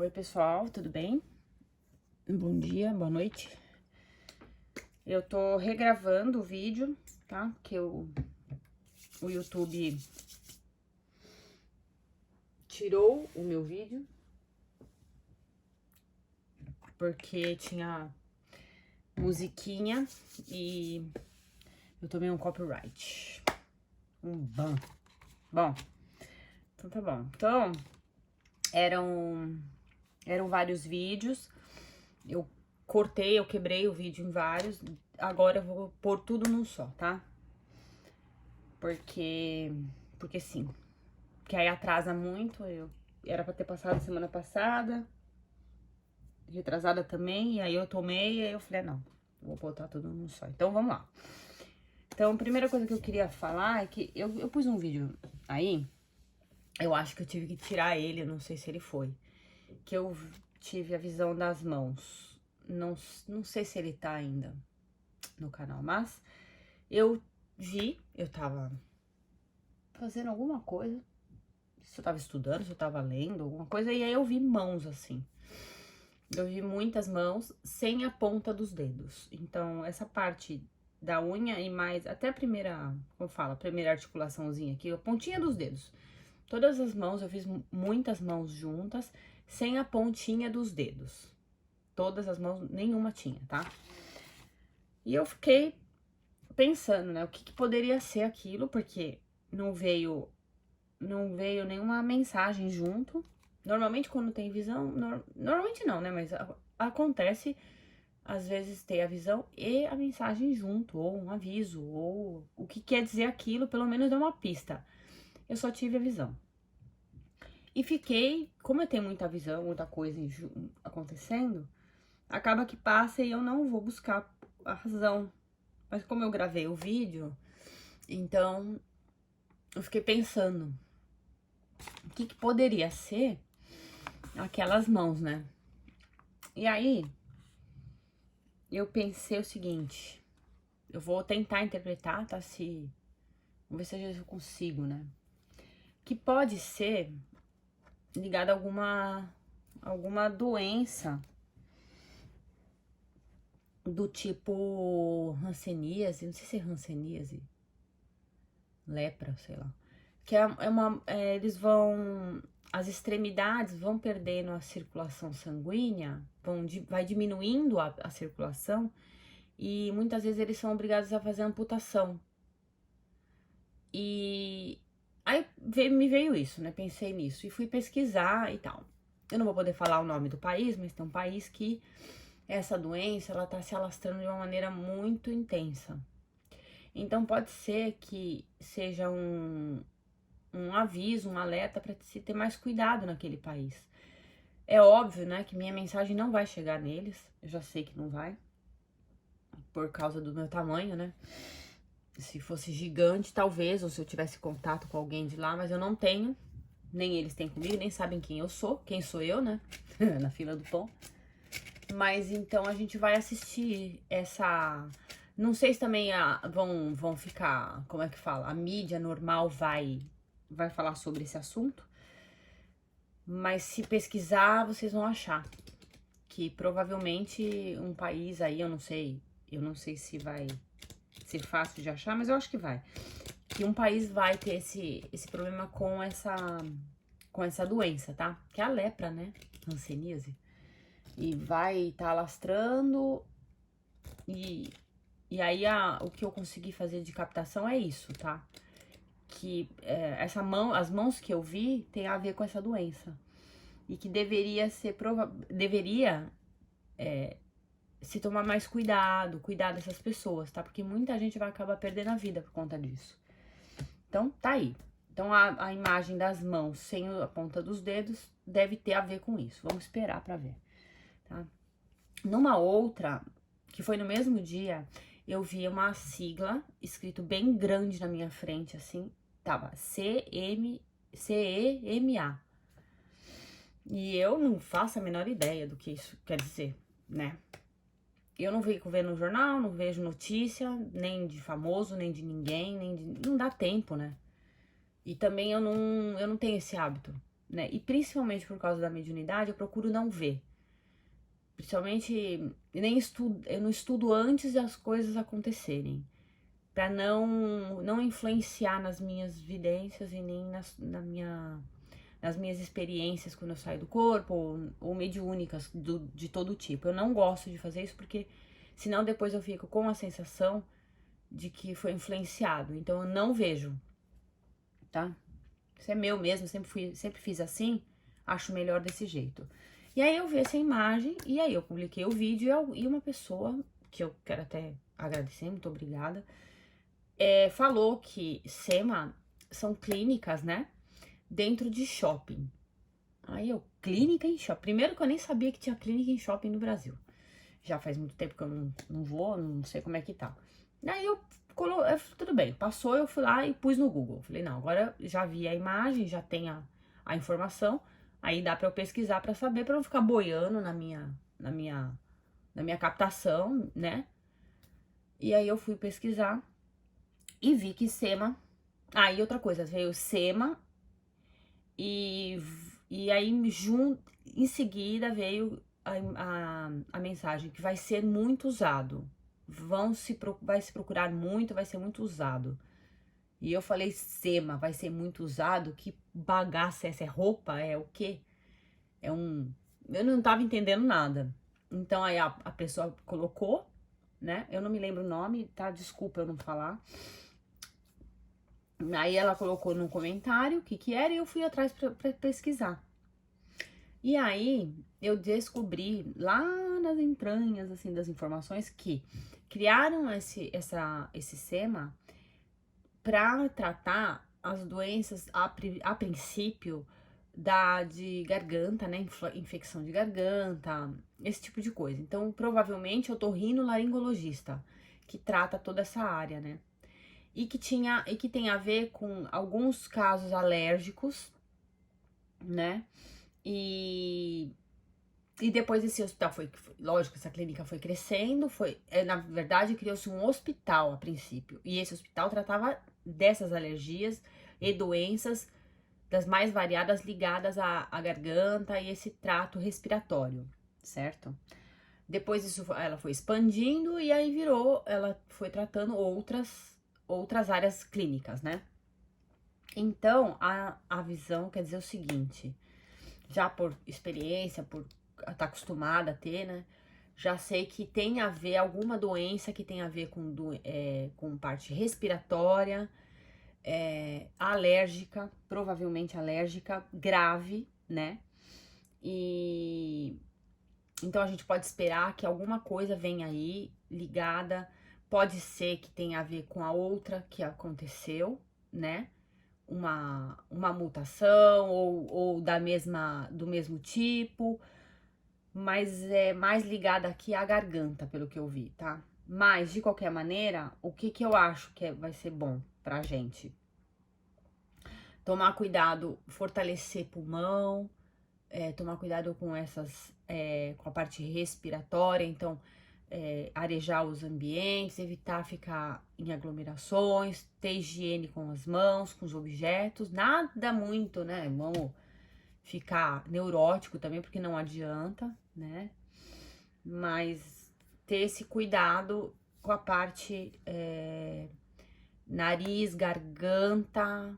Oi, pessoal, tudo bem? Bom dia, boa noite. Eu tô regravando o vídeo, tá? Que o YouTube tirou o meu vídeo porque tinha musiquinha e eu tomei um copyright. Um ban. Bom, então tá bom. Então, eram vários vídeos. Eu cortei, eu quebrei o vídeo em vários. Agora eu vou pôr tudo num só, tá? Porque sim. Que aí atrasa muito. Era pra ter passado semana passada, retrasada também. E aí eu tomei e aí eu falei, não, vou botar tudo num só. Então vamos lá. Então, a primeira coisa que eu queria falar é que eu pus um vídeo aí. Eu acho que eu tive que tirar ele, eu não sei se ele foi. Que eu tive a visão das mãos. Não sei se ele tá ainda no canal, mas eu vi, eu tava fazendo alguma coisa. Se eu tava estudando, se eu tava lendo, alguma coisa, e aí eu vi mãos assim. Eu vi muitas mãos sem a ponta dos dedos. Então, essa parte da unha e mais, até a primeira, como fala, a primeira articulaçãozinha aqui, a pontinha dos dedos. Todas as mãos, eu fiz muitas mãos juntas, sem a pontinha dos dedos. Todas as mãos, nenhuma tinha, tá? E eu fiquei pensando, né, o que poderia ser aquilo, porque não veio nenhuma mensagem junto. Normalmente quando tem visão, normalmente não, né, mas acontece às vezes ter a visão e a mensagem junto, ou um aviso, ou o que quer dizer aquilo, pelo menos dá uma pista. Eu só tive a visão. E fiquei, como eu tenho muita visão, muita coisa acontecendo, acaba que passa e eu não vou buscar a razão. Mas como eu gravei o vídeo, então eu fiquei pensando, o que poderia ser aquelas mãos, né? E aí, eu pensei o seguinte, eu vou tentar interpretar, tá? Vamos ver se eu consigo, né? Que pode ser ligado a alguma doença do tipo hanseníase, não sei se é hanseníase, lepra, sei lá. Que eles vão, as extremidades vão perdendo a circulação sanguínea, vai diminuindo a circulação e muitas vezes eles são obrigados a fazer amputação. E aí me veio isso, né? Pensei nisso e fui pesquisar e tal. Eu não vou poder falar o nome do país, mas tem um país que essa doença, ela tá se alastrando de uma maneira muito intensa. Então pode ser que seja um aviso, um alerta para se ter mais cuidado naquele país. É óbvio, né, que minha mensagem não vai chegar neles, eu já sei que não vai, por causa do meu tamanho, né? Se fosse gigante, talvez, ou se eu tivesse contato com alguém de lá, mas eu não tenho, nem eles têm comigo, nem sabem quem sou eu, né? Na fila do pão. Mas então a gente vai assistir essa. Não sei se também vão ficar, como é que fala? A mídia normal vai falar sobre esse assunto. Mas se pesquisar, vocês vão achar que provavelmente um país aí, eu não sei se vai ser fácil de achar, mas eu acho que vai. Que um país vai ter esse problema com essa doença, tá? Que é a lepra, né? Hanseníase. E vai tá alastrando e aí o que eu consegui fazer de captação é isso, tá? Que as mãos que eu vi tem a ver com essa doença. E que deveria se tomar mais cuidar dessas pessoas, tá? Porque muita gente vai acabar perdendo a vida por conta disso. Então, tá aí. Então, a imagem das mãos sem a ponta dos dedos deve ter a ver com isso. Vamos esperar pra ver, tá? Numa outra, que foi no mesmo dia, eu vi uma sigla escrito bem grande na minha frente, assim, tava CEMA. E eu não faço a menor ideia do que isso quer dizer, né? Eu não fico vendo no jornal, não vejo notícia, nem de famoso, nem de ninguém, não dá tempo, né? E também eu não tenho esse hábito né? E principalmente por causa da mediunidade, eu procuro não ver. Principalmente, eu não estudo antes das coisas acontecerem. Pra não influenciar nas minhas vidências e nem nas minhas experiências quando eu saio do corpo, ou mediúnicas de todo tipo. Eu não gosto de fazer isso porque senão depois eu fico com a sensação de que foi influenciado. Então eu não vejo, tá? Isso é meu mesmo, sempre fiz assim, acho melhor desse jeito. E aí eu vi essa imagem, e aí eu publiquei o vídeo, e uma pessoa, que eu quero até agradecer, muito obrigada, falou que SEMA são clínicas, né, dentro de shopping. Aí eu, clínica em shopping. Primeiro que eu nem sabia que tinha clínica em shopping no Brasil. Já faz muito tempo que eu não vou, não sei como é que tá. Aí tudo bem, passou, eu fui lá e pus no Google. Falei, não, agora já vi a imagem, já tem a informação, aí dá pra eu pesquisar pra saber, pra não ficar boiando na minha captação, né? E aí eu fui pesquisar e vi que SEMA... Aí outra coisa, veio SEMA e aí em seguida veio a mensagem que vai ser muito usado. Vai se procurar muito, vai ser muito usado. E eu falei, SEMA, vai ser muito usado? Que bagaça é essa? É roupa? É o quê? Eu não tava entendendo nada. Então aí a pessoa colocou, né? Eu não me lembro o nome, tá? Desculpa eu não falar. Aí ela colocou no comentário o que era e eu fui atrás pra pesquisar. E aí eu descobri lá nas entranhas, assim, das informações que criaram esse SEMA para tratar as doenças a princípio de garganta, né? Infecção de garganta, esse tipo de coisa. Então, provavelmente, otorrinolaringologista, que trata toda essa área, né? E que tem a ver com alguns casos alérgicos, né? E depois esse hospital lógico, essa clínica foi crescendo, na verdade, criou-se um hospital a princípio. E esse hospital tratava dessas alergias e doenças das mais variadas ligadas à garganta e esse trato respiratório, certo? Depois ela foi expandindo e aí ela foi tratando outras áreas clínicas, né? Então, a visão quer dizer o seguinte, já por experiência, por estar acostumada a ter, né? Já sei que tem a ver alguma doença que tem a ver com parte respiratória, alérgica, provavelmente alérgica, grave, né? E então a gente pode esperar que alguma coisa venha aí ligada, pode ser que tenha a ver com a outra que aconteceu, né? Uma mutação ou do mesmo tipo, mas é mais ligada aqui à garganta, pelo que eu vi, tá? Mas, de qualquer maneira, o que eu acho que vai ser bom pra gente? Tomar cuidado, fortalecer pulmão, tomar cuidado com com a parte respiratória, então, arejar os ambientes, evitar ficar em aglomerações, ter higiene com as mãos, com os objetos, nada muito, né? Vamos ficar neurótico também, porque não adianta, né? Mas ter esse cuidado com a parte nariz, garganta,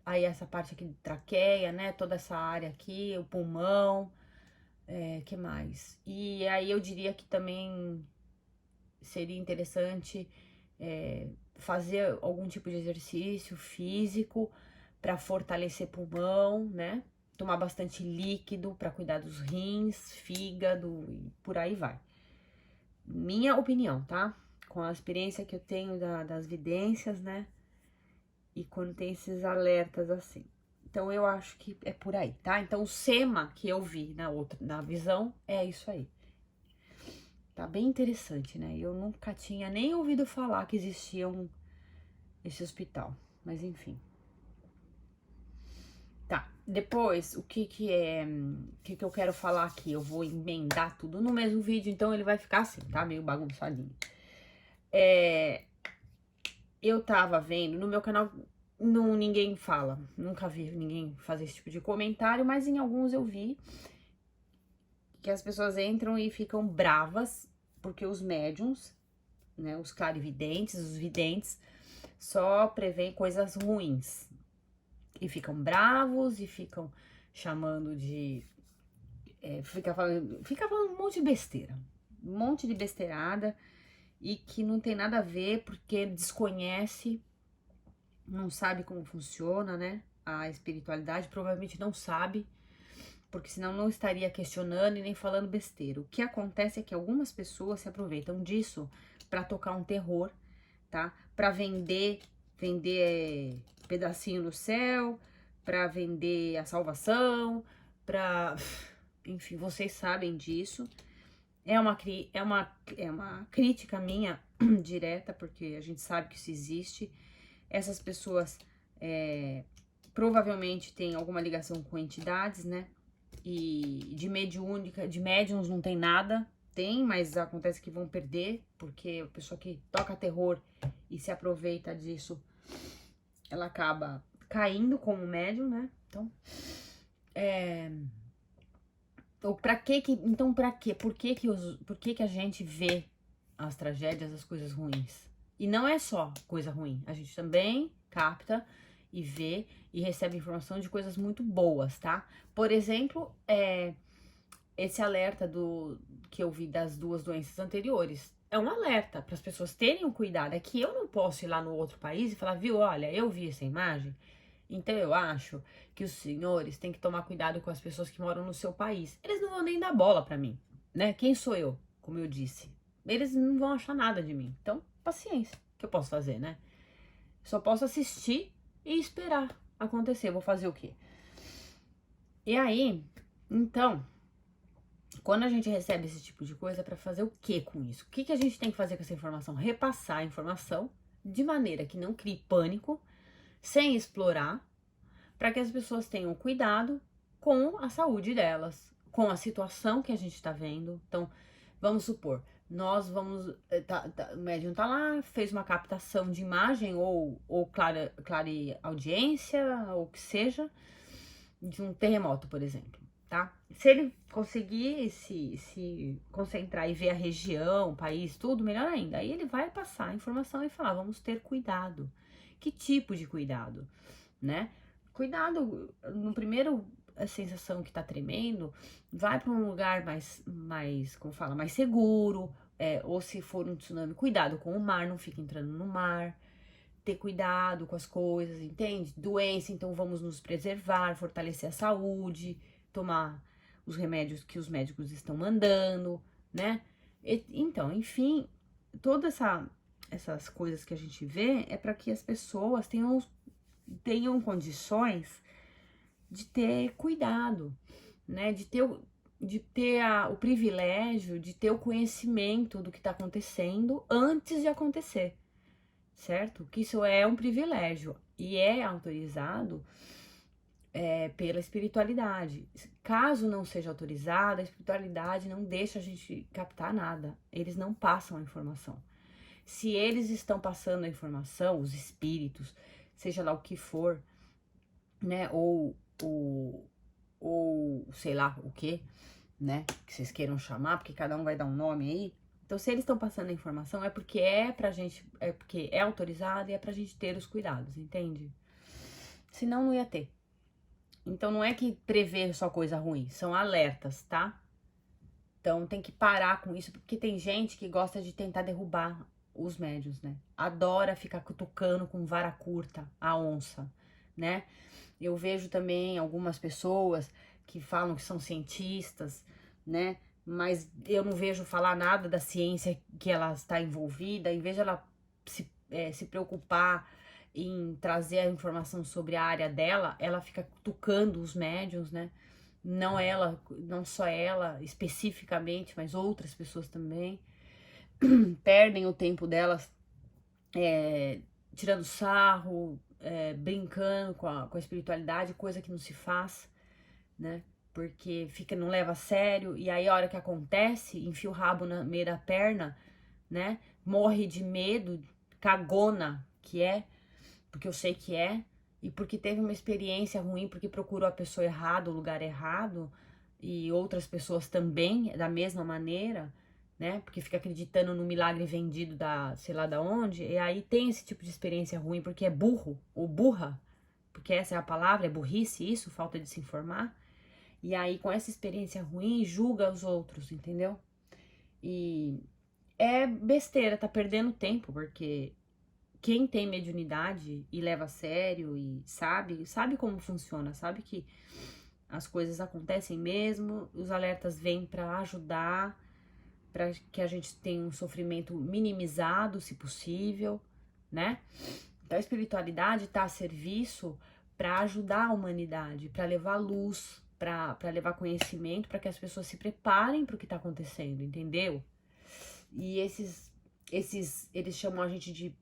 aí essa parte aqui de traqueia, né? Toda essa área aqui, o pulmão, que mais? E aí eu diria que também seria interessante fazer algum tipo de exercício físico para fortalecer pulmão, né? Tomar bastante líquido para cuidar dos rins, fígado e por aí vai. Minha opinião, tá? Com a experiência que eu tenho das vidências, né? E quando tem esses alertas assim. Então, eu acho que é por aí, tá? Então, o SEMA que eu vi na visão é isso aí. Tá bem interessante, né? Eu nunca tinha nem ouvido falar que existia esse hospital. Mas, enfim. Tá, depois, o que eu quero falar aqui? Eu vou emendar tudo no mesmo vídeo, então ele vai ficar assim, tá? Meio bagunçadinho. Eu tava vendo no meu canal, não, ninguém fala. Nunca vi ninguém fazer esse tipo de comentário, mas em alguns eu vi que as pessoas entram e ficam bravas porque os médiums, né, os clarividentes, os videntes, só prevêem coisas ruins. E ficam bravos e ficam chamando de... fica falando um monte de besteira. Um monte de besteirada e que não tem nada a ver porque desconhece, não sabe como funciona, né? A espiritualidade, provavelmente não sabe, porque senão não estaria questionando e nem falando besteira. O que acontece é que algumas pessoas se aproveitam disso para tocar um terror, tá? Para vender pedacinho no céu, para vender a salvação, para, enfim, vocês sabem disso. É uma crítica minha direta, porque a gente sabe que isso existe. Essas pessoas provavelmente têm alguma ligação com entidades, né? E de mediúnica, de médiums não tem nada. Tem, mas acontece que vão perder, porque a pessoa que toca terror e se aproveita disso, ela acaba caindo como médium, né? Então, então pra quê? Por que que a gente vê as tragédias, as coisas ruins? E não é só coisa ruim, a gente também capta e vê e recebe informação de coisas muito boas, tá? Por exemplo, esse alerta que eu vi das 2 doenças anteriores. É um alerta para as pessoas terem um cuidado. É que eu não posso ir lá no outro país e falar, viu, olha, eu vi essa imagem, então eu acho que os senhores têm que tomar cuidado com as pessoas que moram no seu país. Eles não vão nem dar bola para mim, né? Quem sou eu, como eu disse? Eles não vão achar nada de mim. Então, paciência. O que eu posso fazer, né? Só posso assistir e esperar acontecer. Vou fazer o quê? E aí, então, quando a gente recebe esse tipo de coisa, é para fazer o que com isso? O que a gente tem que fazer com essa informação? Repassar a informação de maneira que não crie pânico, sem explorar, para que as pessoas tenham cuidado com a saúde delas, com a situação que a gente está vendo. Então, vamos supor, nós vamos... o médium tá lá, fez uma captação de imagem ou clareaudiência, ou o que seja, de um terremoto, por exemplo, tá? Se ele conseguir se concentrar e ver a região, o país, tudo, melhor ainda. Aí ele vai passar a informação e falar, vamos ter cuidado. Que tipo de cuidado, né? Cuidado, no primeiro a sensação que tá tremendo, vai para um lugar como fala, mais seguro, ou se for um tsunami, cuidado com o mar, não fica entrando no mar, ter cuidado com as coisas, entende? Doença, então vamos nos preservar, fortalecer a saúde, tomar os remédios que os médicos estão mandando, né? Então, enfim, todas essas coisas que a gente vê é para que as pessoas tenham condições de ter cuidado, né? De ter o privilégio de ter o conhecimento do que está acontecendo antes de acontecer, certo? Que isso é um privilégio e é autorizado pela espiritualidade. Caso não seja autorizado, a espiritualidade não deixa a gente captar nada. Eles não passam a informação. Se eles estão passando a informação, os espíritos, seja lá o que for, né? Ou sei lá o que, né? Que vocês queiram chamar, porque cada um vai dar um nome aí. Então, se eles estão passando a informação, é porque porque é autorizado e é pra gente ter os cuidados, entende? Senão não ia ter. Então, não é que prevê só coisa ruim, são alertas, tá? Então, tem que parar com isso, porque tem gente que gosta de tentar derrubar os médiuns, né? Adora ficar cutucando com vara curta a onça, né? Eu vejo também algumas pessoas que falam que são cientistas, né? Mas eu não vejo falar nada da ciência que ela está envolvida. Em vez de ela se preocupar em trazer a informação sobre a área dela, ela fica cutucando os médiuns, né? Não só ela especificamente, mas outras pessoas também. Perdem o tempo delas tirando sarro, brincando com a espiritualidade, coisa que não se faz, né? Porque não leva a sério, e aí a hora que acontece, enfia o rabo no meio da perna, né? Morre de medo, cagona que é, porque eu sei que é, e porque teve uma experiência ruim, porque procurou a pessoa errada, o lugar errado, e outras pessoas também, da mesma maneira, né? Porque fica acreditando no milagre vendido da, sei lá da onde, e aí tem esse tipo de experiência ruim, porque é burro, ou burra, porque essa é a palavra, é burrice isso, falta de se informar. E aí, com essa experiência ruim, julga os outros, entendeu? E é besteira, tá perdendo tempo, porque quem tem mediunidade e leva a sério e sabe como funciona, sabe que as coisas acontecem mesmo, os alertas vêm para ajudar, para que a gente tenha um sofrimento minimizado, se possível, né? Então, a espiritualidade está a serviço para ajudar a humanidade, para levar luz, para levar conhecimento, para que as pessoas se preparem para o que está acontecendo, entendeu? E eles chamam a gente de.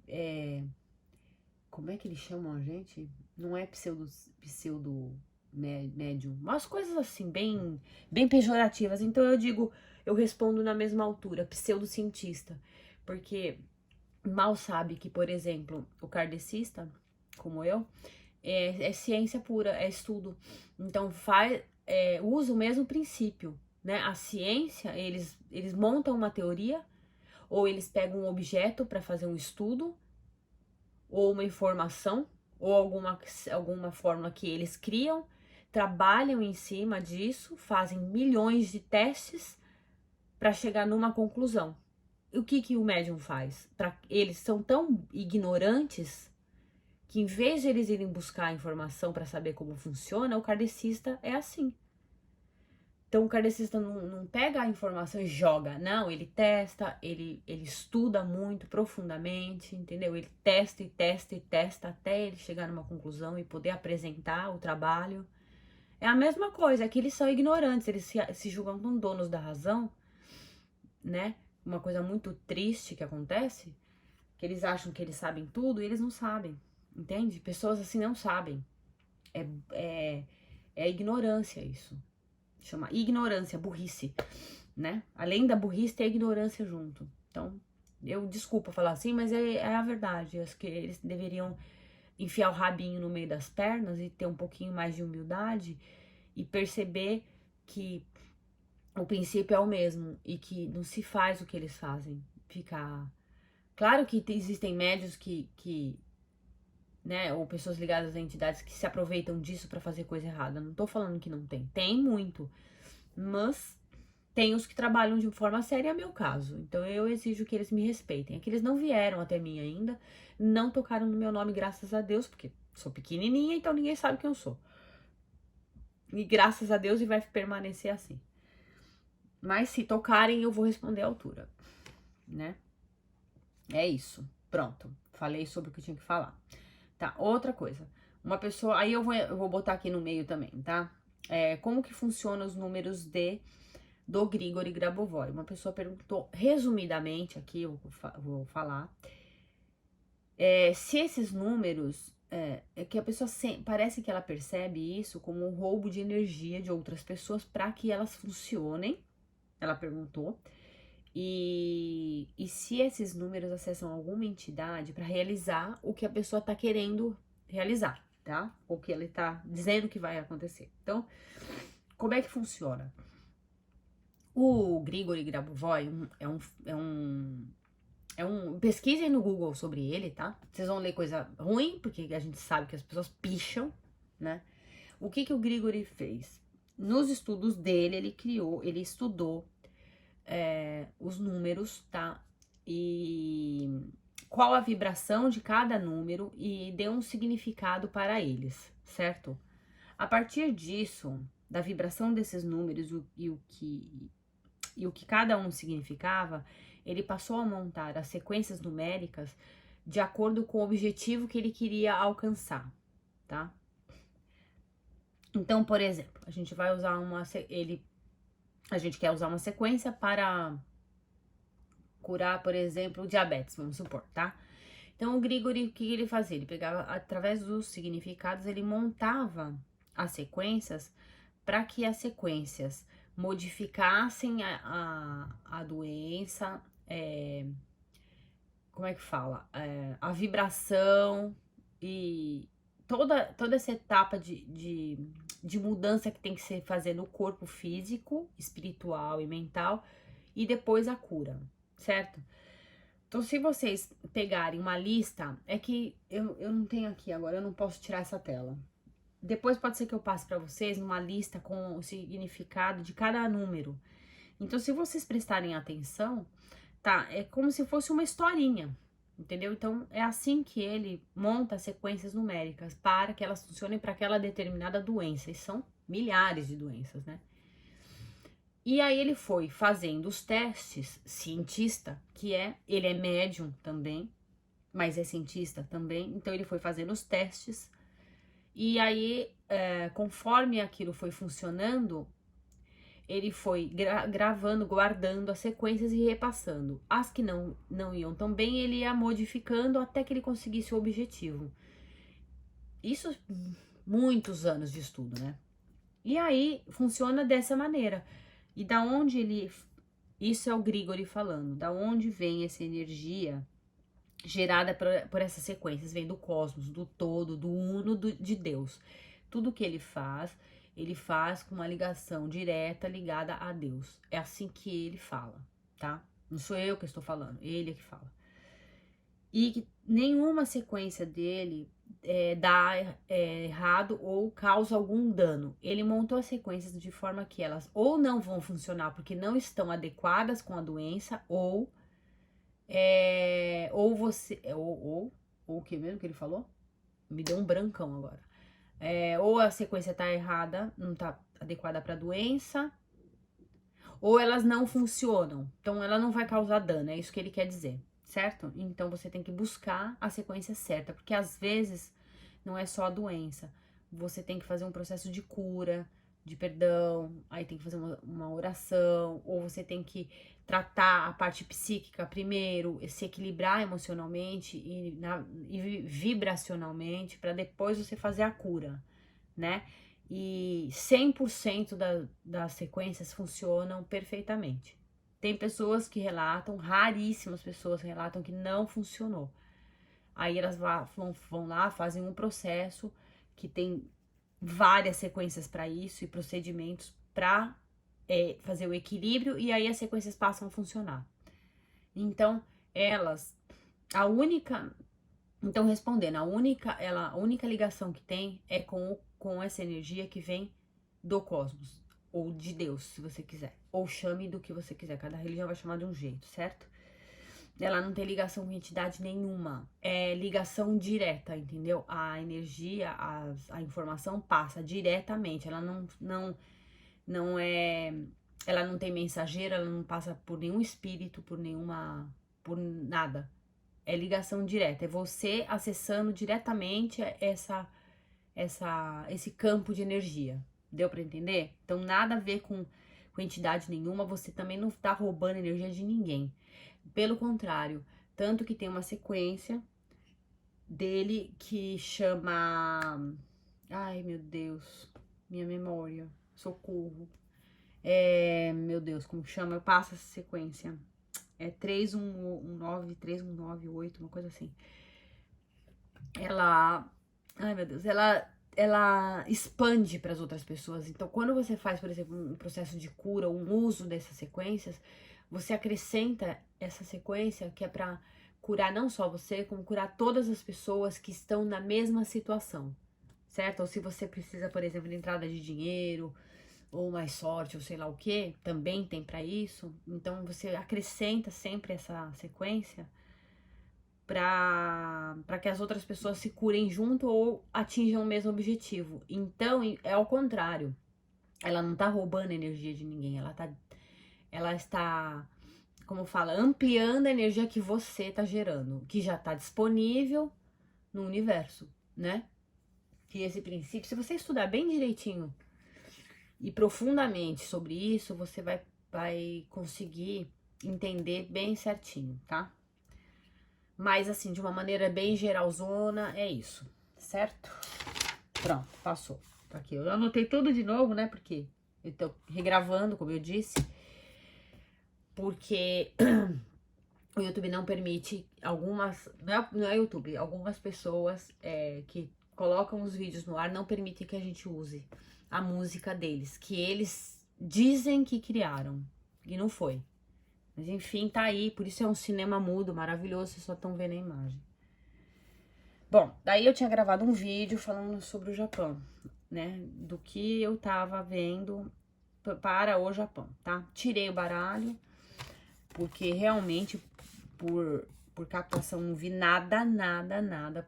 Como é que eles chamam a gente? Não é pseudo médium. Umas coisas assim, bem pejorativas. Então eu respondo na mesma altura, pseudocientista. Porque mal sabe que, por exemplo, o kardecista, como eu, é ciência pura, é estudo. Então usa o mesmo princípio, né? A ciência, eles montam uma teoria, ou eles pegam um objeto para fazer um estudo, ou uma informação, ou alguma fórmula que eles criam, trabalham em cima disso, fazem milhões de testes para chegar numa conclusão. O que o médium faz? Eles são tão ignorantes que, em vez de eles irem buscar a informação para saber como funciona, o kardecista é assim. Então o kardecista não pega a informação e joga, não, ele testa, ele estuda muito profundamente, entendeu? Ele testa e testa e testa até ele chegar numa conclusão e poder apresentar o trabalho. É a mesma coisa, é que eles são ignorantes, eles se julgam como donos da razão, né? Uma coisa muito triste que acontece, que eles acham que eles sabem tudo e eles não sabem, entende? Pessoas assim não sabem. É ignorância isso. Chama ignorância, burrice, né? Além da burrice, tem a ignorância junto. Então, desculpa falar assim, mas é a verdade. Acho que eles deveriam enfiar o rabinho no meio das pernas e ter um pouquinho mais de humildade e perceber que o princípio é o mesmo e que não se faz o que eles fazem. Ficar. Claro que existem médios que né, ou pessoas ligadas a entidades que se aproveitam disso pra fazer coisa errada. Não tô falando que não tem. Tem muito. Mas tem os que trabalham de forma séria, é meu caso. Então eu exijo que eles me respeitem. É que eles não vieram até mim ainda, não tocaram no meu nome, graças a Deus, porque sou pequenininha, então ninguém sabe quem eu sou. E graças a Deus e vai permanecer assim. Mas se tocarem, eu vou responder à altura, né? É isso. Pronto. Falei sobre o que eu tinha que falar. Tá, outra coisa. Uma pessoa... Aí eu vou botar aqui no meio também, tá? Como que funcionam os números do Grigori Grabovoi. Uma pessoa perguntou, resumidamente aqui, eu vou falar, se esses números, que a pessoa parece que ela percebe isso como um roubo de energia de outras pessoas para que elas funcionem, ela perguntou, e se esses números acessam alguma entidade para realizar o que a pessoa tá querendo realizar, tá? O que ele tá dizendo que vai acontecer. Então, como é que funciona? O Grigori Grabovoi pesquisem no Google sobre ele, tá? Vocês vão ler coisa ruim, porque a gente sabe que as pessoas picham, né? O que o Grigori fez? Nos estudos dele, ele estudou os números, tá? E qual a vibração de cada número e deu um significado para eles, certo? A partir disso, da vibração desses números e o que cada um significava, ele passou a montar as sequências numéricas de acordo com o objetivo que ele queria alcançar, tá? Então, por exemplo, a gente vai usar a gente quer usar uma sequência para curar, por exemplo, diabetes, vamos supor, tá? Então, o Grigori, o que ele fazia? Ele pegava, através dos significados, ele montava as sequências para que as sequências modificassem a doença, como é que fala? A vibração e toda essa etapa de mudança que tem que se fazer no corpo físico, espiritual e mental, e depois a cura, certo? Então, se vocês pegarem uma lista, é que eu não tenho aqui agora, eu não posso tirar essa tela. Depois pode ser que eu passe para vocês uma lista com o significado de cada número. Então, se vocês prestarem atenção, tá? É como se fosse uma historinha, entendeu? Então, é assim que ele monta sequências numéricas para que elas funcionem para aquela determinada doença. E são milhares de doenças, né? E aí ele foi fazendo os testes, cientista, ele é médium também, mas é cientista também, então ele foi fazendo os testes, e aí, conforme aquilo foi funcionando, ele foi gravando, guardando as sequências e repassando. As que não iam tão bem, ele ia modificando até que ele conseguisse o objetivo. Isso, muitos anos de estudo, né? E aí, funciona dessa maneira. E da onde ele... Isso é o Grigori falando. Da onde vem essa energia gerada por essas sequências? Vem do cosmos, do todo, do uno, de Deus. Tudo que ele faz com uma ligação direta ligada a Deus. É assim que ele fala, tá? Não sou eu que estou falando, ele é que fala. E que nenhuma sequência dele dá errado ou causa algum dano. Ele montou as sequências de forma que elas ou não vão funcionar porque não estão adequadas com a doença, ou você... Ou o que mesmo que ele falou? Me deu um brancão agora. Ou a sequência tá errada, não tá adequada para a doença, ou elas não funcionam. Então, ela não vai causar dano, é isso que ele quer dizer, certo? Então, você tem que buscar a sequência certa, porque às vezes não é só a doença. Você tem que fazer um processo de cura, de perdão, aí tem que fazer uma oração, ou você tem que tratar a parte psíquica primeiro, se equilibrar emocionalmente e vibracionalmente, para depois você fazer a cura, né? E 100% das sequências funcionam perfeitamente. Tem pessoas que relatam, raríssimas pessoas relatam que não funcionou. Aí elas vão lá, fazem um processo que tem várias sequências para isso e procedimentos para fazer o equilíbrio, e aí as sequências passam a funcionar. Então, então, respondendo, a única ligação que tem é com essa energia que vem do cosmos, ou de Deus, se você quiser, ou chame do que você quiser, cada religião vai chamar de um jeito, certo? Ela não tem ligação com entidade nenhuma, é ligação direta, entendeu? A energia, a informação passa diretamente, ela não ela não tem mensageiro, ela não passa por nenhum espírito, por nada. É ligação direta, é você acessando diretamente esse campo de energia. Deu para entender? Então, nada a ver com entidade nenhuma, você também não tá roubando energia de ninguém. Pelo contrário, tanto que tem uma sequência dele que chama... Ai, meu Deus, minha memória, socorro. Meu Deus, como chama? Eu passo essa sequência. É 3119, 3198, uma coisa assim. Ai, meu Deus, ela expande para as outras pessoas. Então, quando você faz, por exemplo, um processo de cura, um uso dessas sequências, você acrescenta essa sequência que é para curar não só você, como curar todas as pessoas que estão na mesma situação, certo? Ou se você precisa, por exemplo, de entrada de dinheiro, ou mais sorte, ou sei lá o que, também tem para isso. Então, você acrescenta sempre essa sequência para que as outras pessoas se curem junto ou atinjam o mesmo objetivo. Então, é ao contrário. Ela não tá roubando energia de ninguém, ela está, como fala, ampliando a energia que você tá gerando, que já tá disponível no universo, né? E esse princípio, se você estudar bem direitinho e profundamente sobre isso, você vai conseguir entender bem certinho, tá? Mas assim, de uma maneira bem geralzona, é isso, certo? Pronto, passou. Tá aqui, eu anotei tudo de novo, né? Porque eu tô regravando, como eu disse. Porque o YouTube não permite algumas, não é YouTube, algumas pessoas que colocam os vídeos no ar não permitem que a gente use a música deles, que eles dizem que criaram, e não foi. Mas enfim, tá aí, por isso é um cinema mudo, maravilhoso, vocês só estão vendo a imagem. Bom, daí eu tinha gravado um vídeo falando sobre o Japão, né, do que eu tava vendo para o Japão, tá? Tirei o baralho, porque realmente por captação não vi nada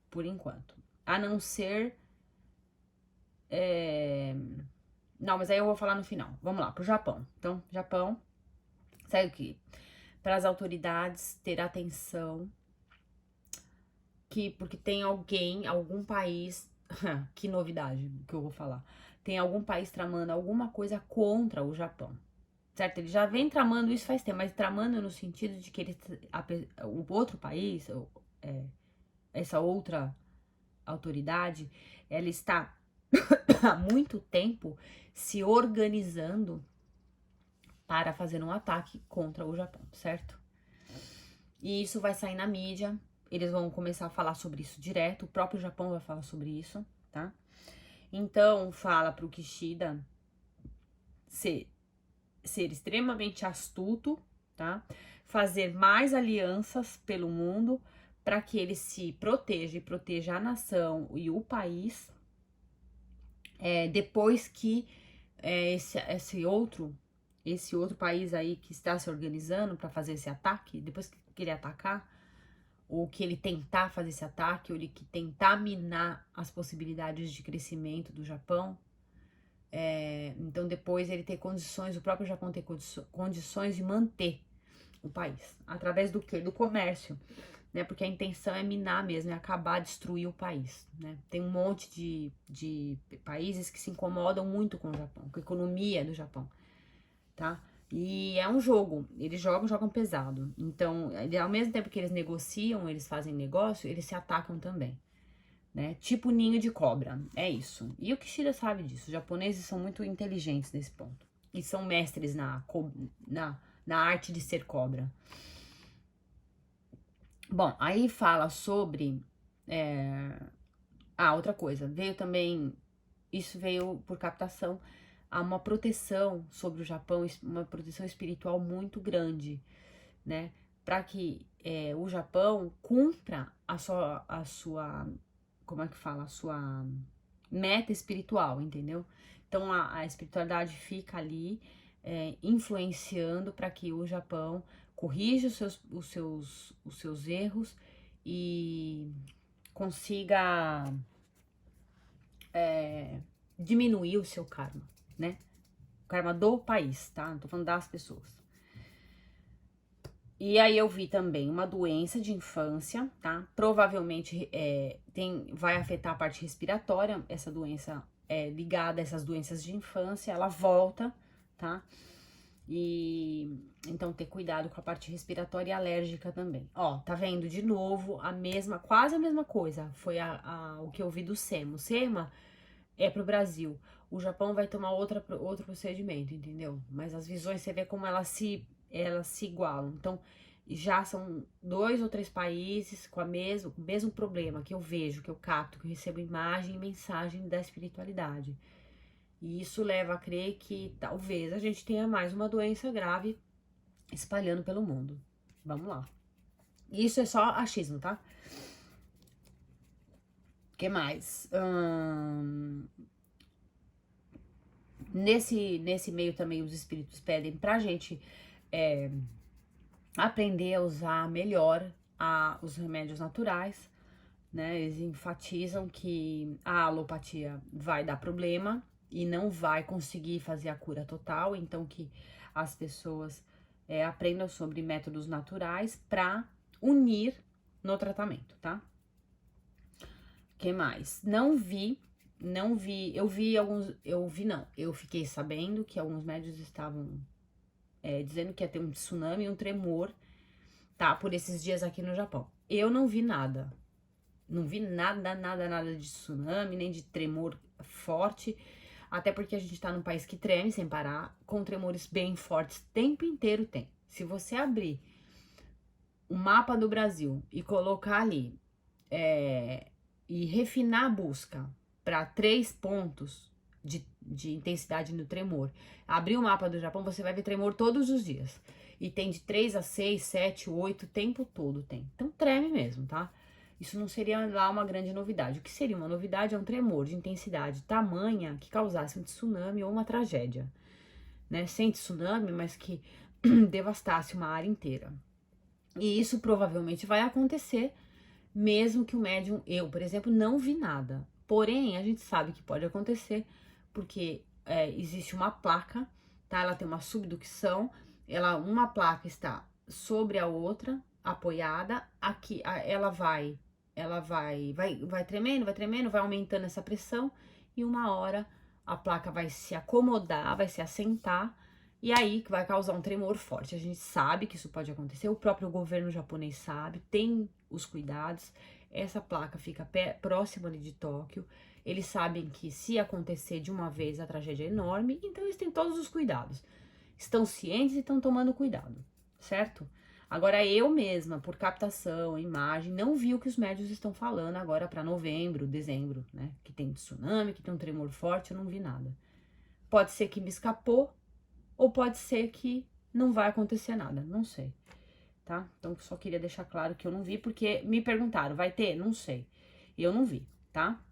por enquanto. A não ser... Não, mas aí eu vou falar no final. Vamos lá, pro Japão. Então, Japão, segue aqui. Para as autoridades ter atenção, porque tem algum país... que novidade que eu vou falar. Tem algum país tramando alguma coisa contra o Japão. Certo? Ele já vem tramando isso faz tempo, mas tramando no sentido de que o outro país, essa outra autoridade, ela está há muito tempo se organizando para fazer um ataque contra o Japão, certo? E isso vai sair na mídia, eles vão começar a falar sobre isso direto, o próprio Japão vai falar sobre isso, tá? Então, fala pro Kishida ser extremamente astuto, tá? Fazer mais alianças pelo mundo para que ele se proteja e proteja a nação e o país depois que esse outro país aí que está se organizando para fazer esse ataque, depois que ele atacar, ou que ele tentar fazer esse ataque, ou ele que tentar minar as possibilidades de crescimento do Japão, então depois ele ter condições, o próprio Japão ter condições de manter o país. Através do quê? Do comércio, né? Porque a intenção é minar mesmo, é acabar, destruir o país, né? Tem um monte de países que se incomodam muito com o Japão, com a economia do Japão, tá? E é um jogo, eles jogam pesado. Então, ao mesmo tempo que eles negociam, eles fazem negócio, eles se atacam também, né? Tipo ninho de cobra, é isso. E o Kishida sabe disso, os japoneses são muito inteligentes nesse ponto. E são mestres na arte de ser cobra. Bom, aí fala sobre... outra coisa, veio também... Isso veio por captação a uma proteção sobre o Japão, uma proteção espiritual muito grande, né? Para que o Japão cumpra a sua... Como é que fala? A sua meta espiritual, entendeu? Então a espiritualidade fica ali influenciando para que o Japão corrija os seus erros e consiga diminuir o seu karma, né? O karma do país, tá? Não tô falando das pessoas. E aí eu vi também uma doença de infância, tá? Provavelmente vai afetar a parte respiratória, essa doença ligada a essas doenças de infância, ela volta, tá? E então ter cuidado com a parte respiratória e alérgica também. Ó, tá vendo de novo quase a mesma coisa. Foi o que eu vi do SEMA. O SEMA é pro Brasil. O Japão vai tomar outro procedimento, entendeu? Mas as visões, você vê como elas se igualam. Então, já são 2 ou 3 países com o mesmo problema que eu vejo, que eu capto, que eu recebo imagem e mensagem da espiritualidade. E isso leva a crer que talvez a gente tenha mais uma doença grave espalhando pelo mundo. Vamos lá. Isso é só achismo, tá? O que mais? Nesse meio também os espíritos pedem pra gente aprender a usar melhor os remédios naturais, né? Eles enfatizam que a alopatia vai dar problema e não vai conseguir fazer a cura total, então que as pessoas aprendam sobre métodos naturais para unir no tratamento, tá? O que mais? Eu fiquei sabendo que alguns médicos estavam dizendo que ia ter um tsunami, um tremor, tá? Por esses dias aqui no Japão. Eu não vi nada. Não vi nada de tsunami, nem de tremor forte. Até porque a gente tá num país que treme sem parar, com tremores bem fortes, o tempo inteiro tem. Se você abrir o mapa do Brasil e colocar ali e refinar a busca para 3 pontos de intensidade no tremor. Abrir o mapa do Japão, você vai ver tremor todos os dias. E tem de 3 a 6, 7, 8, o tempo todo tem. Então treme mesmo, tá? Isso não seria lá uma grande novidade. O que seria uma novidade é um tremor de intensidade tamanha que causasse um tsunami ou uma tragédia, né? Sem tsunami, mas que devastasse uma área inteira. E isso provavelmente vai acontecer, mesmo que o médium, eu, por exemplo, não vi nada. Porém, a gente sabe que pode acontecer, porque existe uma placa, tá? Ela tem uma subducção, uma placa está sobre a outra, apoiada, aqui ela vai tremendo, vai aumentando essa pressão, e uma hora a placa vai se acomodar, vai se assentar, e aí que vai causar um tremor forte. A gente sabe que isso pode acontecer, o próprio governo japonês sabe, tem os cuidados. Essa placa fica próxima ali de Tóquio. Eles sabem que se acontecer de uma vez a tragédia é enorme, então eles têm todos os cuidados. Estão cientes e estão tomando cuidado, certo? Agora eu mesma, por captação, imagem, não vi o que os médios estão falando agora para novembro, dezembro, né? Que tem tsunami, que tem um tremor forte, eu não vi nada. Pode ser que me escapou, ou pode ser que não vai acontecer nada, não sei, tá? Então, só queria deixar claro que eu não vi, porque me perguntaram, vai ter? Não sei. Eu não vi, tá?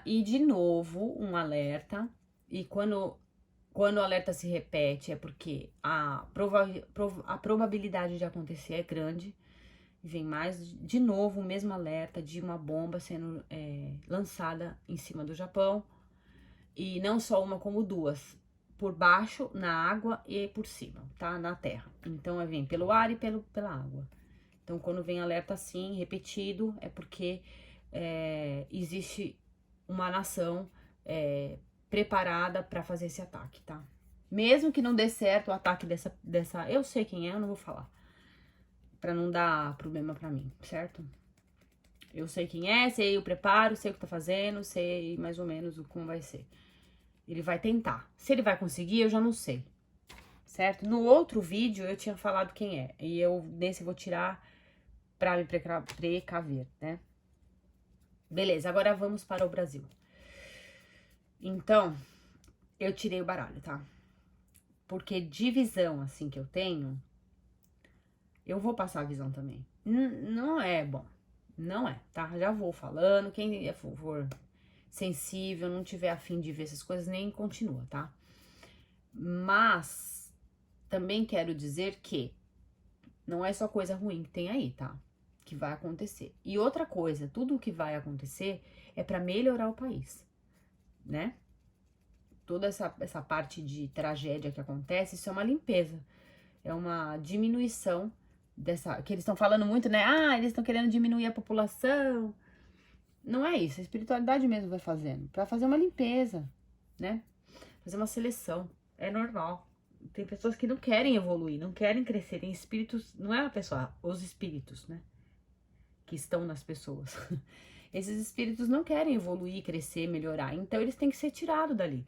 E de novo, um alerta, e quando o alerta se repete é porque a probabilidade de acontecer é grande. Vem mais, de novo, o mesmo alerta de uma bomba sendo lançada em cima do Japão. E não só uma, como duas. Por baixo, na água e por cima, tá? Na terra. Então, vem pelo ar e pela água. Então, quando vem alerta assim, repetido, é porque existe uma nação preparada para fazer esse ataque, tá? Mesmo que não dê certo o ataque dessa... Eu sei quem é, eu não vou falar. Pra não dar problema pra mim, certo? Eu sei quem é, sei o preparo, sei o que tá fazendo, sei mais ou menos como vai ser. Ele vai tentar. Se ele vai conseguir, eu já não sei. Certo? No outro vídeo, eu tinha falado quem é. E nesse eu vou tirar pra me precaver, né? Beleza, agora vamos para o Brasil. Então, eu tirei o baralho, tá? Porque de visão, assim, que eu tenho, eu vou passar a visão também. Não é bom. Não é, tá? Já vou falando. Quem for sensível, não tiver afim de ver essas coisas, nem continua, tá? Mas também quero dizer que não é só coisa ruim que tem aí, tá? Que vai acontecer. E outra coisa, tudo o que vai acontecer é para melhorar o país, né? Toda essa parte de tragédia que acontece, isso é uma limpeza. É uma diminuição dessa... Que eles estão falando muito, né? Ah, eles estão querendo diminuir a população. Não é isso, a espiritualidade mesmo vai fazendo. Pra fazer uma limpeza, né? Fazer uma seleção. É normal. Tem pessoas que não querem evoluir, não querem crescer. Tem espíritos, não é a pessoa, os espíritos, né? Que estão nas pessoas. Esses espíritos não querem evoluir, crescer, melhorar. Então eles têm que ser tirados dali.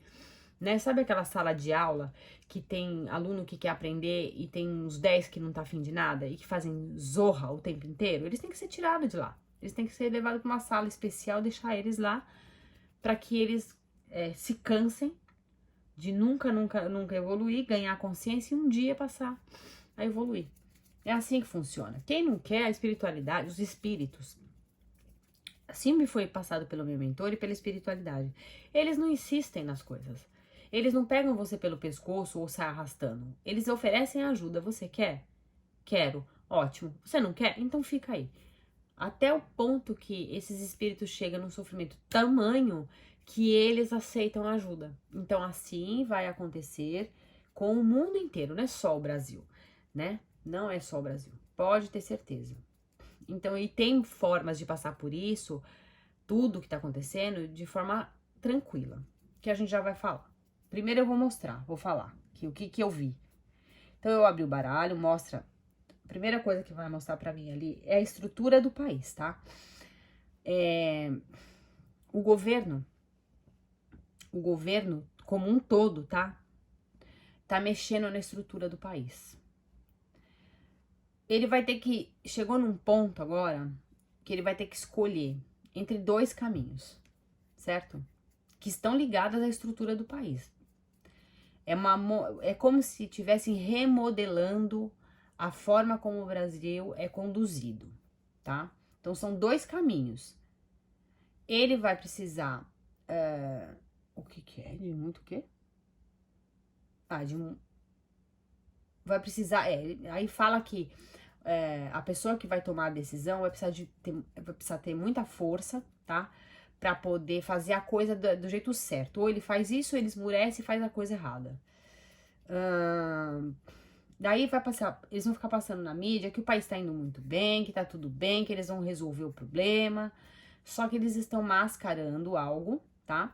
Né? Sabe aquela sala de aula que tem aluno que quer aprender e tem uns 10 que não tá afim de nada e que fazem zorra o tempo inteiro? Eles têm que ser tirados de lá. Eles têm que ser levados para uma sala especial, deixar eles lá para que eles se cansem de nunca evoluir, ganhar consciência e um dia passar a evoluir. É assim que funciona. Quem não quer a espiritualidade, os espíritos, assim me foi passado pelo meu mentor e pela espiritualidade. Eles não insistem nas coisas. Eles não pegam você pelo pescoço ou saem arrastando. Eles oferecem ajuda. Você quer? Quero. Ótimo. Você não quer? Então fica aí. Até o ponto que esses espíritos chegam num sofrimento tamanho que eles aceitam ajuda. Então assim vai acontecer com o mundo inteiro, não é só o Brasil, né? Não é só o Brasil. Pode ter certeza. Então, e tem formas de passar por isso, tudo que tá acontecendo, de forma tranquila, que a gente já vai falar. Primeiro eu vou falar o que eu vi. Então, eu abri o baralho, mostra... A primeira coisa que vai mostrar pra mim ali é a estrutura do país, tá? O governo como um todo, tá? Tá mexendo na estrutura do país. ele vai ter que, chegou num ponto agora, que ele vai ter que escolher entre dois caminhos, certo? Que estão ligados à estrutura do país. É como se estivessem remodelando a forma como o Brasil é conduzido, tá? Então são dois caminhos. Ele vai precisar, o que é? De muito o quê? Vai precisar, aí fala que a pessoa que vai tomar a decisão vai precisar ter muita força, tá? Pra poder fazer a coisa do jeito certo. Ou ele faz isso, ou ele esmurece e faz a coisa errada. Daí eles vão ficar passando na mídia que o país tá indo muito bem, que tá tudo bem, que eles vão resolver o problema. Só que eles estão mascarando algo, tá?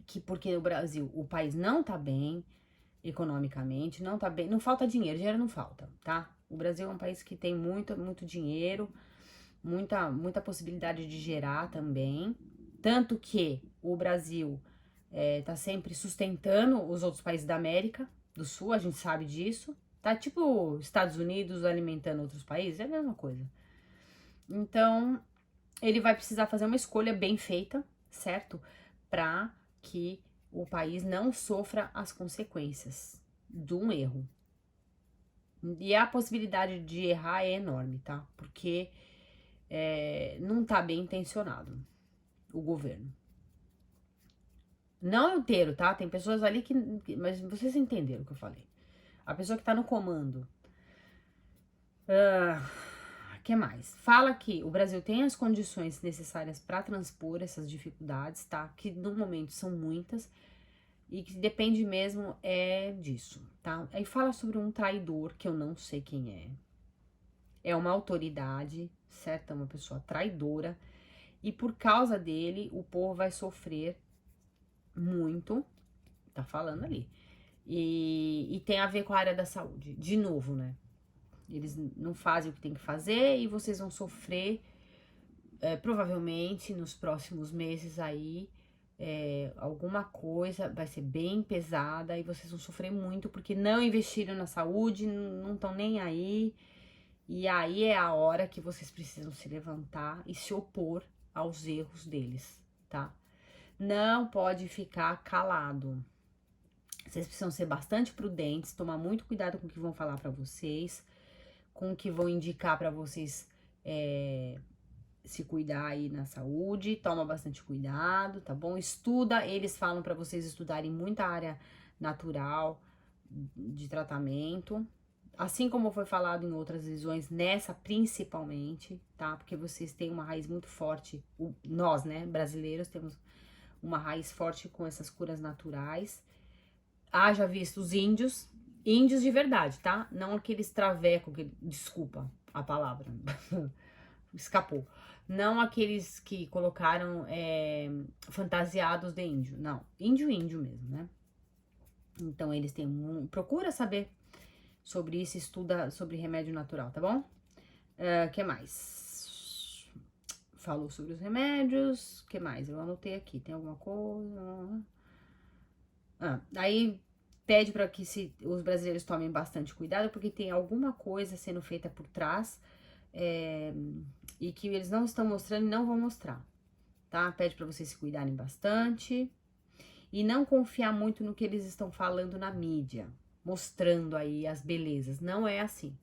Que porque o Brasil, o país não tá bem economicamente, não tá bem, não falta dinheiro não falta, tá? O Brasil é um país que tem muito dinheiro, muita possibilidade de gerar também, tanto que o Brasil tá sempre sustentando os outros países da América do Sul, a gente sabe disso, tá? Tipo Estados Unidos alimentando outros países, é a mesma coisa. Então, ele vai precisar fazer uma escolha bem feita, certo? Pra que o país não sofra as consequências de um erro. E a possibilidade de errar é enorme, tá? Porque não tá bem intencionado o governo. Não inteiro, tá? Tem pessoas ali mas vocês entenderam o que eu falei. A pessoa que tá no comando. Que mais? Fala que o Brasil tem as condições necessárias para transpor essas dificuldades, tá? Que no momento são muitas e que depende mesmo disso, tá? Aí fala sobre um traidor que eu não sei quem é. É uma autoridade, certo? É uma pessoa traidora e por causa dele o povo vai sofrer muito, tá falando ali. E tem a ver com a área da saúde, de novo, né? Eles não fazem o que tem que fazer e vocês vão sofrer, provavelmente, nos próximos meses aí, alguma coisa vai ser bem pesada e vocês vão sofrer muito porque não investiram na saúde, não estão nem aí. E aí é a hora que vocês precisam se levantar e se opor aos erros deles, tá? Não pode ficar calado. Vocês precisam ser bastante prudentes, tomar muito cuidado com o que vão falar pra vocês, com o que vão indicar pra vocês se cuidar aí na saúde. Toma bastante cuidado, tá bom? Estuda, eles falam pra vocês estudarem muita área natural de tratamento, assim como foi falado em outras visões, nessa principalmente, tá? Porque vocês têm uma raiz muito forte, nós, né, brasileiros, temos uma raiz forte com essas curas naturais. Haja visto os índios de verdade, tá? Não aqueles traveco, desculpa a palavra, escapou. Não aqueles que colocaram fantasiados de índio, não. Índio mesmo, né? Então eles têm procura saber sobre isso, estuda sobre remédio natural, tá bom? Que mais? Falou sobre os remédios, que mais? Eu anotei aqui, tem alguma coisa? Aí pede para que os brasileiros tomem bastante cuidado, porque tem alguma coisa sendo feita por trás e que eles não estão mostrando e não vão mostrar, tá? Pede para vocês se cuidarem bastante e não confiar muito no que eles estão falando na mídia, mostrando aí as belezas. Não é assim,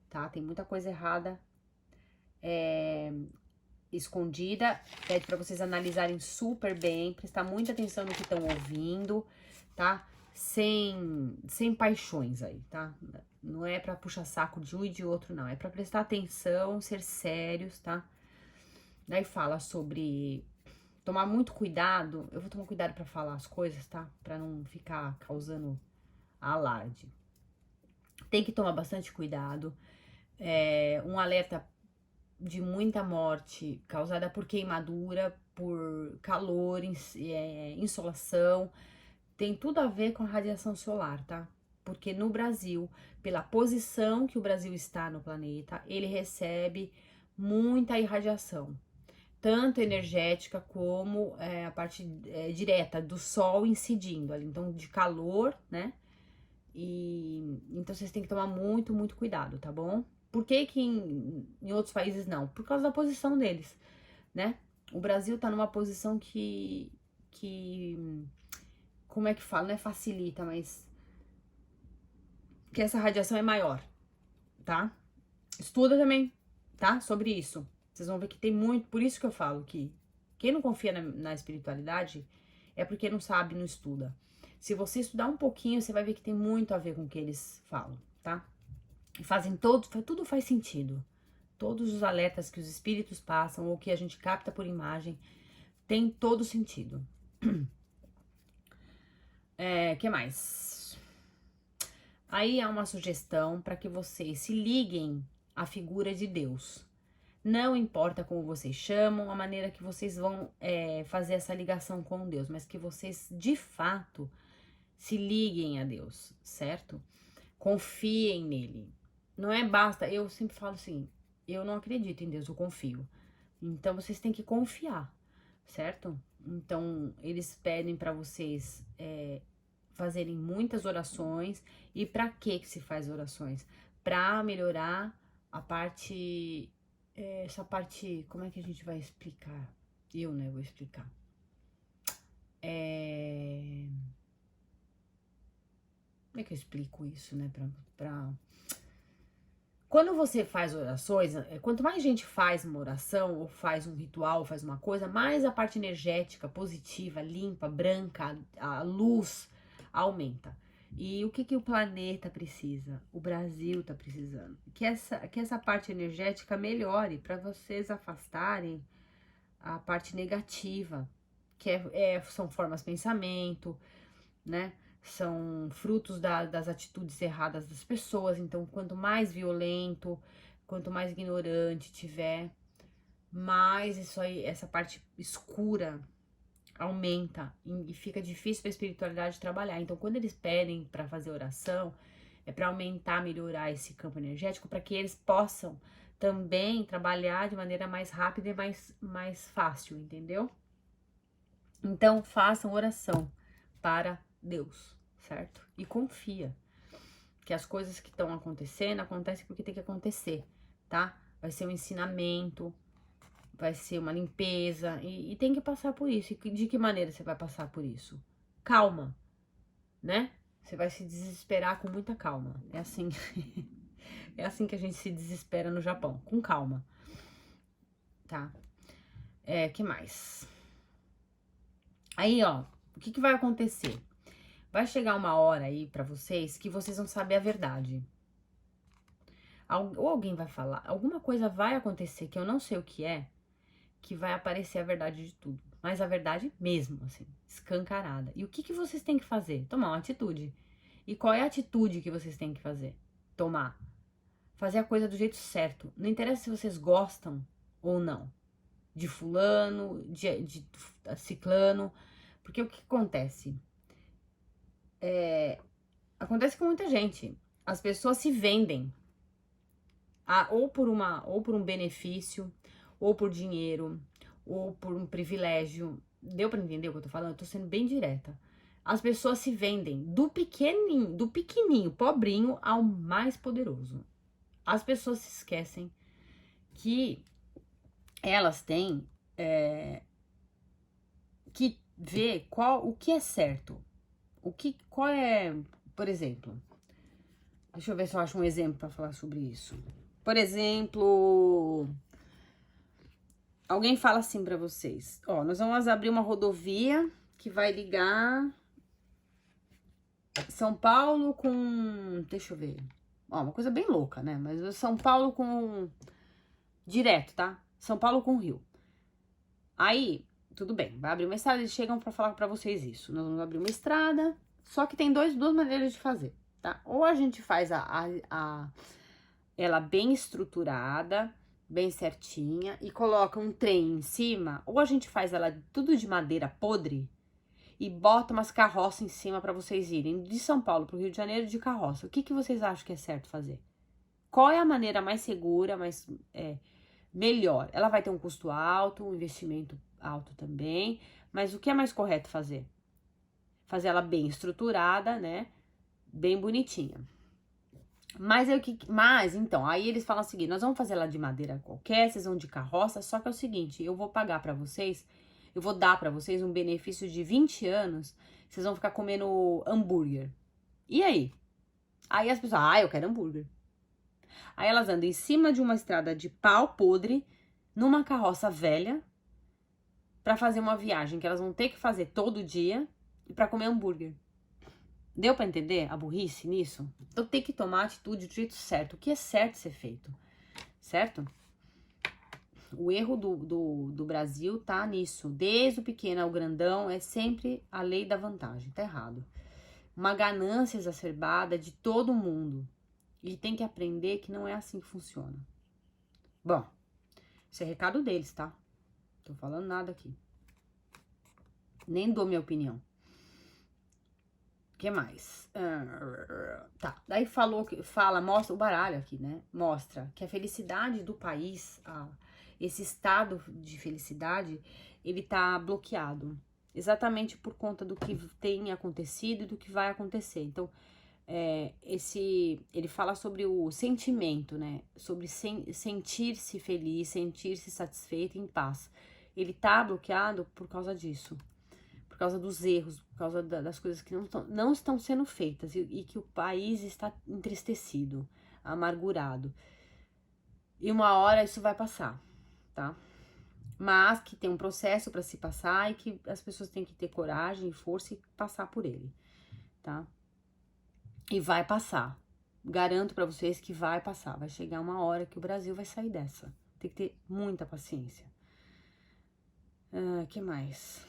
tá? Tem muita coisa errada escondida. Pede para vocês analisarem super bem, prestar muita atenção no que estão ouvindo, tá? Sem paixões aí, tá? Não é para puxar saco de um e de outro, não. É para prestar atenção, ser sérios, tá? Daí fala sobre tomar muito cuidado. Eu vou tomar cuidado para falar as coisas, tá? Para não ficar causando alarde. Tem que tomar bastante cuidado. Um alerta de muita morte causada por queimadura, por calor, insolação. Tem tudo a ver com a radiação solar, tá? Porque no Brasil, pela posição que o Brasil está no planeta, ele recebe muita irradiação, tanto energética como a parte direta do sol incidindo ali, então de calor, né? E então vocês têm que tomar muito cuidado, tá bom? Por que que em outros países não? Por causa da posição deles, né? O Brasil tá numa posição que como é que fala? Não é facilita, mas que essa radiação é maior, tá? Estuda também, tá? Sobre isso. Vocês vão ver que tem muito, por isso que eu falo que quem não confia na espiritualidade é porque não sabe, não estuda. Se você estudar um pouquinho, você vai ver que tem muito a ver com o que eles falam, tá? E fazem tudo faz sentido. Todos os alertas que os espíritos passam ou que a gente capta por imagem tem todo sentido. Que mais? Aí há uma sugestão para que vocês se liguem à figura de Deus. Não importa como vocês chamam, a maneira que vocês vão fazer essa ligação com Deus, mas que vocês de fato se liguem a Deus, certo? Confiem nele. Não é basta, eu sempre falo assim, eu não acredito em Deus, eu confio. Então vocês têm que confiar, certo? Então eles pedem para vocês fazerem muitas orações. E para que se faz orações? Para melhorar a parte, essa parte, como é que a gente vai explicar? Eu, né, vou explicar. Como é que eu explico isso, né, Quando você faz orações, quanto mais gente faz uma oração, ou faz um ritual, ou faz uma coisa, mais a parte energética, positiva, limpa, branca, a luz aumenta. E o que o planeta precisa? O Brasil tá precisando. Que essa parte energética melhore para vocês afastarem a parte negativa, que são formas de pensamento, né? São frutos das atitudes erradas das pessoas. Então, quanto mais violento, quanto mais ignorante tiver, mais isso aí, essa parte escura aumenta e fica difícil para a espiritualidade trabalhar. Então, quando eles pedem para fazer oração, é para aumentar, melhorar esse campo energético, para que eles possam também trabalhar de maneira mais rápida e mais fácil, entendeu? Então, façam oração para Deus, certo? E confia que as coisas que estão acontecendo, acontecem porque tem que acontecer, tá? Vai ser um ensinamento, vai ser uma limpeza e tem que passar por isso. E de que maneira você vai passar por isso? Calma, né? Você vai se desesperar com muita calma. É assim. É assim que a gente se desespera no Japão, com calma. Tá? Que mais? Aí, ó, o que vai acontecer? Vai chegar uma hora aí pra vocês que vocês vão saber a verdade. Ou alguém vai falar, alguma coisa vai acontecer que eu não sei o que vai aparecer a verdade de tudo. Mas a verdade mesmo, assim, escancarada. E o que vocês têm que fazer? Tomar uma atitude. E qual é a atitude que vocês têm que fazer? Tomar. Fazer a coisa do jeito certo. Não interessa se vocês gostam ou não. De fulano, de ciclano. Porque o que acontece? Acontece com muita gente. As pessoas se vendem. Ou por um benefício, ou por dinheiro, ou por um privilégio. Deu pra entender o que eu tô falando? Eu tô sendo bem direta. As pessoas se vendem do pequenininho, pobrinho, ao mais poderoso. As pessoas se esquecem que elas têm que ver o que é certo. Qual é, por exemplo, deixa eu ver se eu acho um exemplo para falar sobre isso. Por exemplo, alguém fala assim para vocês, ó, nós vamos abrir uma rodovia que vai ligar São Paulo com, deixa eu ver, ó, uma coisa bem louca, né? Mas São Paulo com, direto, tá? São Paulo com Rio. Aí, tudo bem, vai abrir uma estrada, eles chegam para falar para vocês isso. Nós vamos abrir uma estrada, só que tem duas maneiras de fazer, tá? Ou a gente faz ela bem estruturada, bem certinha, e coloca um trem em cima, ou a gente faz ela tudo de madeira podre e bota umas carroças em cima para vocês irem de São Paulo pro Rio de Janeiro de carroça. O que vocês acham que é certo fazer? Qual é a maneira mais segura, melhor? Ela vai ter um custo alto, um investimento alto também, mas o que é mais correto fazer? Fazer ela bem estruturada, né? Bem bonitinha. Mas então, aí eles falam o seguinte: nós vamos fazer lá de madeira qualquer, vocês vão de carroça, só que é o seguinte, eu vou pagar pra vocês, eu vou dar pra vocês um benefício de 20 anos, vocês vão ficar comendo hambúrguer. E aí? Aí as pessoas, eu quero hambúrguer. Aí elas andam em cima de uma estrada de pau podre, numa carroça velha, pra fazer uma viagem que elas vão ter que fazer todo dia e pra comer hambúrguer. Deu pra entender a burrice nisso? Então tem que tomar atitude do jeito certo. O que é certo ser feito, certo? O erro do Brasil tá nisso. Desde o pequeno ao grandão é sempre a lei da vantagem. Tá errado. Uma ganância exacerbada de todo mundo. E tem que aprender que não é assim que funciona. Bom, esse é recado deles, tá? Tô falando nada aqui. Nem dou minha opinião. O que mais? Tá, daí mostra o baralho aqui, né? Mostra que a felicidade do país, esse estado de felicidade, ele tá bloqueado. Exatamente por conta do que tem acontecido e do que vai acontecer. Então, ele fala sobre o sentimento, né? Sobre sentir-se feliz, sentir-se satisfeito, em paz. Ele tá bloqueado por causa disso. Por causa dos erros, por causa das coisas que não estão sendo feitas e que o país está entristecido, amargurado. E uma hora isso vai passar, tá? Mas que tem um processo para se passar e que as pessoas têm que ter coragem e força e passar por ele, tá? E vai passar. Garanto para vocês que vai passar. Vai chegar uma hora que o Brasil vai sair dessa. Tem que ter muita paciência. Que mais?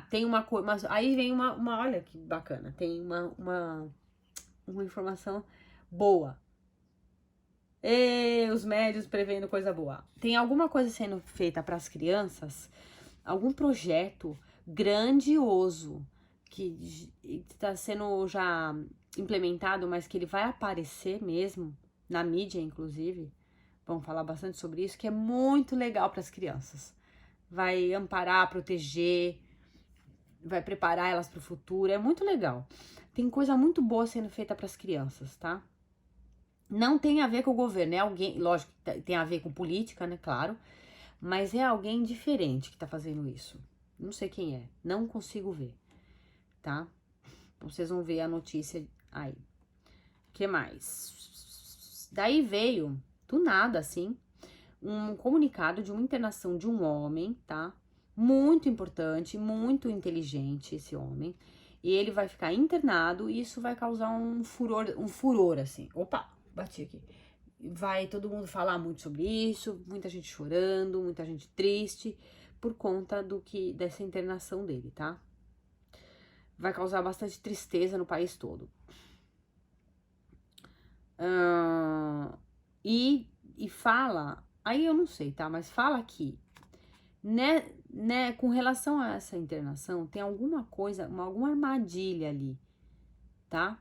Tem uma coisa. Aí vem uma. Olha que bacana. Tem uma informação boa. Os médios prevendo coisa boa. Tem alguma coisa sendo feita para as crianças, algum projeto grandioso que está sendo já implementado, mas que ele vai aparecer mesmo na mídia, inclusive. Vamos falar bastante sobre isso, que é muito legal para as crianças. Vai amparar, proteger, vai preparar elas para o futuro. É muito legal. Tem coisa muito boa sendo feita para as crianças, tá? Não tem a ver com o governo, é alguém, lógico, tem a ver com política, né, claro, mas é alguém diferente que tá fazendo isso. Não sei quem é, não consigo ver, tá? Vocês vão ver a notícia aí. Que mais? Daí veio, do nada, assim, um comunicado de uma internação de um homem, tá? Muito importante, muito inteligente esse homem. E ele vai ficar internado e isso vai causar um furor assim. Opa, bati aqui. Vai todo mundo falar muito sobre isso, muita gente chorando, muita gente triste por conta dessa internação dele, tá? Vai causar bastante tristeza no país todo. E fala, aí eu não sei, tá? Mas fala que, né, com relação a essa internação, tem alguma coisa, alguma armadilha ali, tá?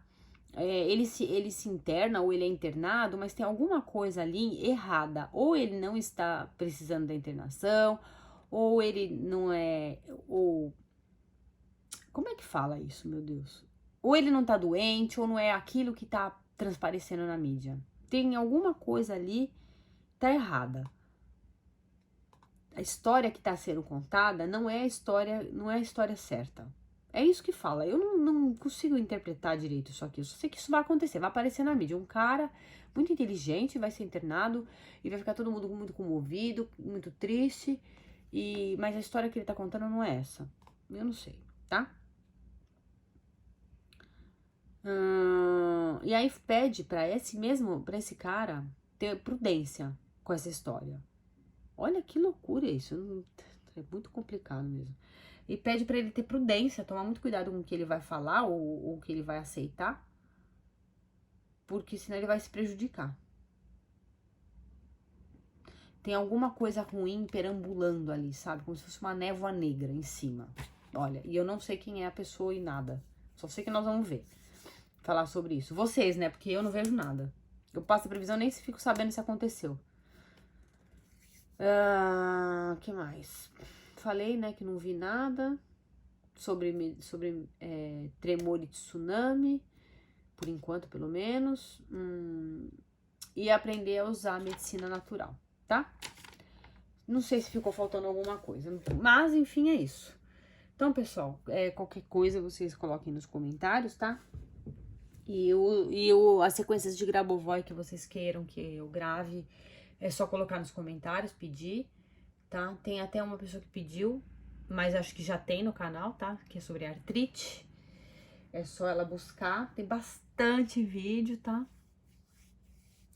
Ele se interna ou ele é internado, mas tem alguma coisa ali errada. Ou ele não está precisando da internação, ou ele não é. Ou. Como é que fala isso, meu Deus? Ou ele não tá doente, ou não é aquilo que tá transparecendo na mídia. Tem alguma coisa ali tá errada. A história que tá sendo contada não é a história certa. É isso que fala. Eu não consigo interpretar direito isso aqui. Eu só sei que isso vai acontecer, vai aparecer na mídia. Um cara muito inteligente vai ser internado e vai ficar todo mundo muito comovido, muito triste. Mas a história que ele tá contando não é essa. Eu não sei, tá? E aí pede pra esse cara ter prudência com essa história. Olha que loucura isso. É muito complicado mesmo. E pede pra ele ter prudência, tomar muito cuidado com o que ele vai falar ou o que ele vai aceitar, porque senão ele vai se prejudicar. Tem alguma coisa ruim perambulando ali, sabe? Como se fosse uma névoa negra em cima. Olha, e eu não sei quem é a pessoa e nada. Só sei que nós vamos ver. Falar sobre isso. Vocês, né? Porque eu não vejo nada. Eu passo a previsão, nem fico sabendo se aconteceu. Que mais? Falei, né, que não vi nada sobre tremor e tsunami. por enquanto pelo menos, e aprender a usar a medicina natural, tá? Não sei se ficou faltando alguma coisa, mas enfim, é isso. Então, pessoal, qualquer coisa vocês coloquem nos comentários, tá? E as sequências de Grabovoi que vocês queiram que eu grave, é só colocar nos comentários, pedir, tá? Tem até uma pessoa que pediu, mas acho que já tem no canal, tá? Que é sobre artrite. É só ela buscar, tem bastante vídeo, tá?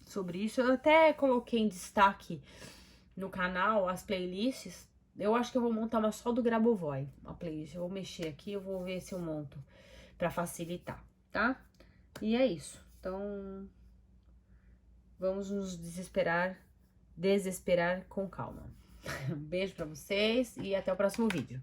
Sobre isso. Eu até coloquei em destaque no canal as playlists. Eu acho que eu vou montar uma só do Grabovoi, a playlist. Eu vou mexer aqui, eu vou ver se eu monto pra facilitar, tá? E é isso. Então, vamos nos desesperar com calma. Um beijo pra vocês e até o próximo vídeo.